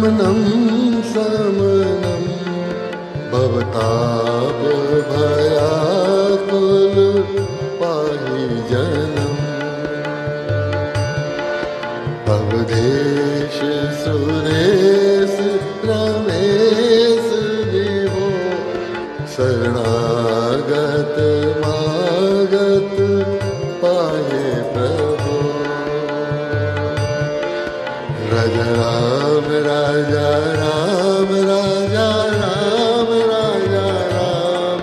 शमनं शमनं भवताप भयाकुल पाहि जनम् अवधेश सुरेश रमेश विभो शरणागत मागत पाहि प्रभो राजा राम राजा राम राजा राम राजा राम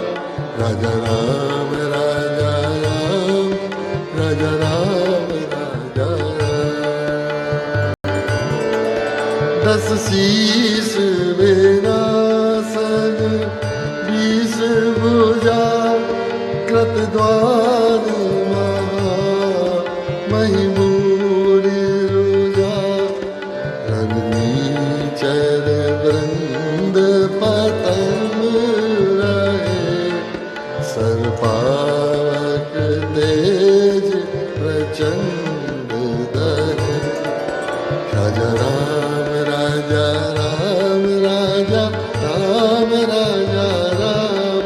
राजा राम राजा राम राजा राम राजा राम। 10 शीस विनाशन 20 भुजा कृत द्वार महा महिमूरि रुजा चर वृंद पतंग रहे सर्पावक तेज प्रचंड दरे राजा राम राजा राम राजा राम राजा राम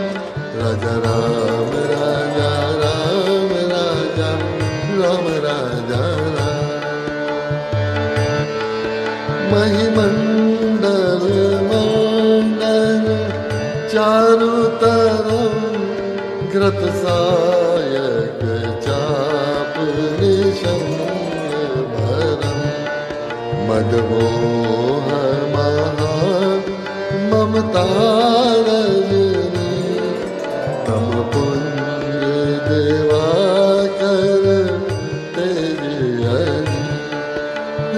राजा राम राजा राम राजा राम राजा राम। महिमंडल मंडन चारु तरफ घृत सायक चाप निशंग भरम मदमोह महा ममता रजनी तम पुंज दिवाकर तेज हरि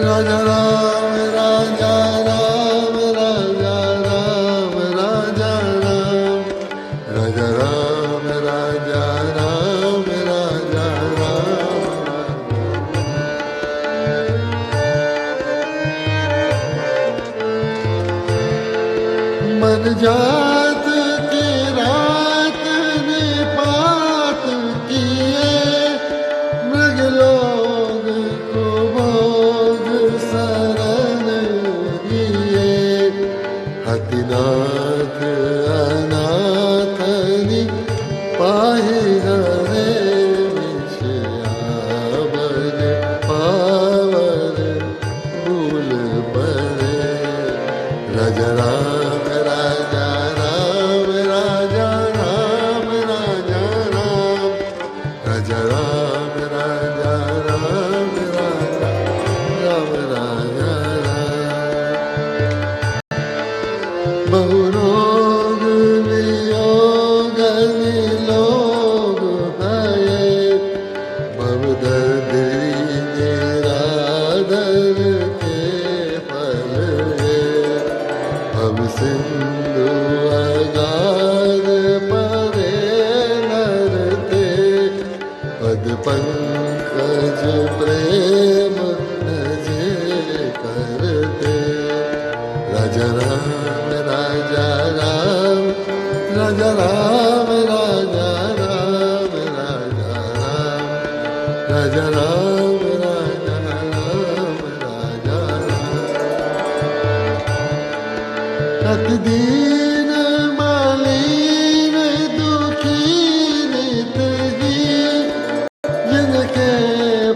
राजा राम राजा राम राजा राम राजा राम राजा राम राजा राम राजा राम। मन जात की रात निपात किए मृग लोग को भोग शरण दिए हतिनाथ अनाथनि पाहि हरे विषयावर पावर भूल परे राजा राम राजा राम राजा राम राजा राम राजा राम राजा राम राजा राम राजा राम। बहुरोग वियोग निलोग भये भवदधि निराधर के फल भव सिंधु अगाध परे नरते पद पंकज प्रेम नजे करते राजा राम राजा राम राजा राम राजा राम राजा राम राजा राम राजा राम राजा राम। अति दीन मालीन दुखी नित ही जिनके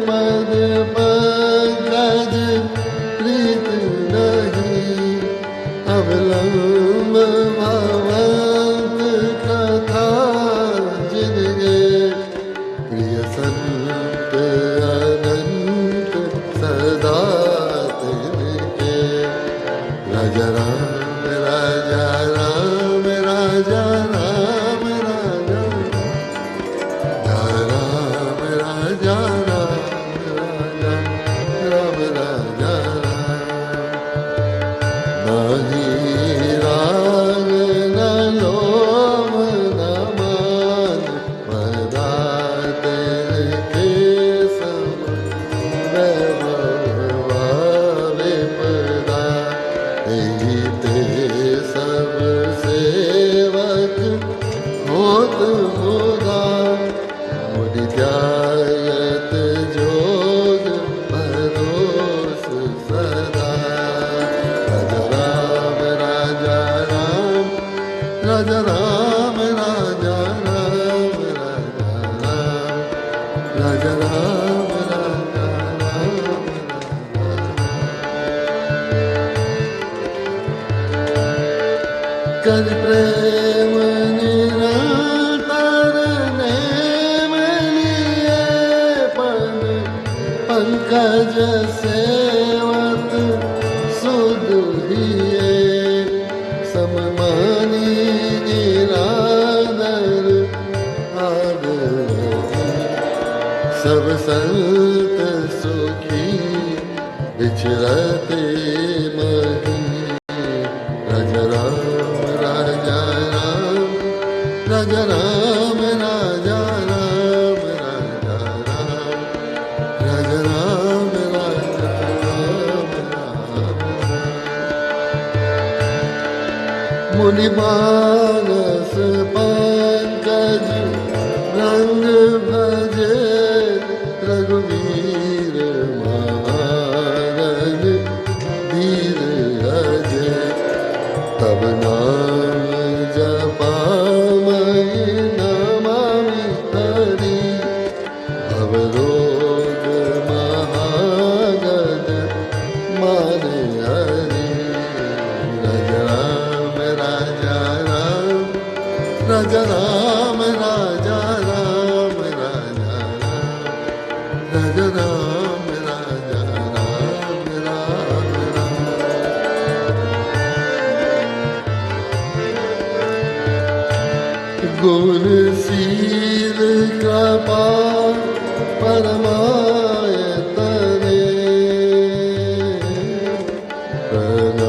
पद पंकज प्रीत नहीं अवलंब भवंत कथा जिनके प्रिय संत अनंत सदा तिनके राजा राम राजा राम राजा राम राजा राम राजा राम राजा राम राजा नाही राग न लोभ न मान पदार्थ के सम वैभव विपदा यही ते सब सेवक होत मुदा मुनि ध्यायत जोग भरोस सदा राजा राजा राम राजा राम राजा राम राजा राम कर प्रेम निरंतर नेम लिए पंकज सेवत सुध हिये सममानी निरादर आदर सब संत सुखी विचरते मही राजा राम राजा राम राजा राम राजा राम राजा राम राजा राम राजा राम राम मुनि मानस पंकज रंग भजे रघुवीर महारग धीर अजय तब नाम जपामि नमामि हरि भवरोग महागद माने हरि राजा राम राजा राम राजा राम राजा राम राजा राम राजा राम राजा राम राम राम गुण शील कृपा परमायतने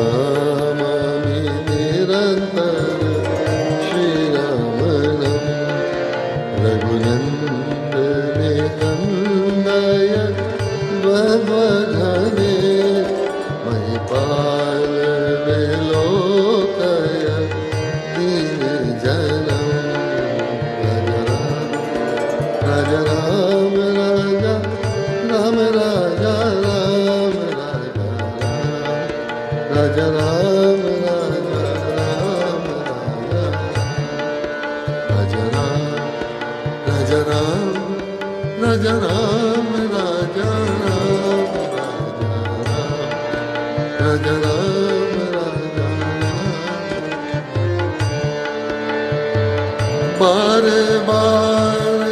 प्रणामामि निरंतर श्रीरमणं रघुनन्दने कन्दय वध्वघने महिपाल विलोकय दीनजनम् राजा राम राजा राम राजा राम राजा राम राजा राम राजा राम राजा राम राजा राम राजा राम राजा राम राजा बार बार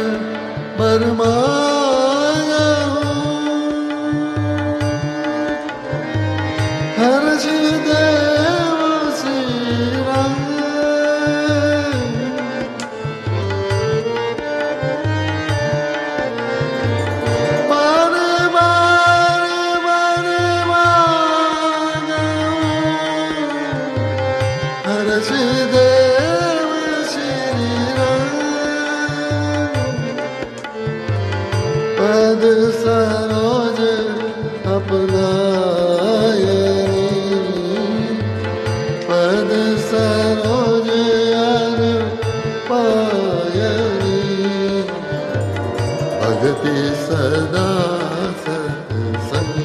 बरमाया हर्ष देव श्री राम बार बार बरमाया हर्ष देव श्री राम पद सरोज अपनायनी पद सरोज अर पायनी भगति सदा सत्संग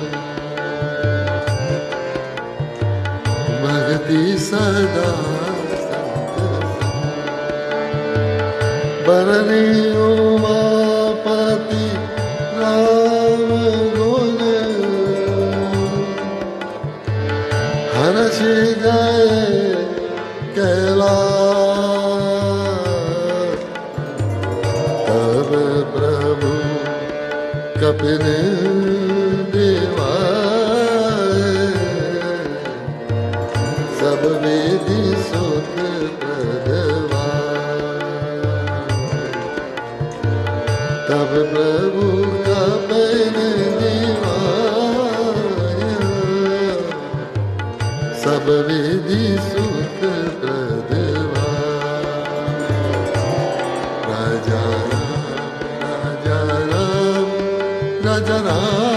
भगति सदा बरनी उमापति राम गुण हर्ष गए कैलाश तब प्रभु कपिल देवा सब वेदी सुख प्रदवा तब प्रभु कपिल देवा सब वेदी सुख प्रदवा राजा राम राजा राम राजा राम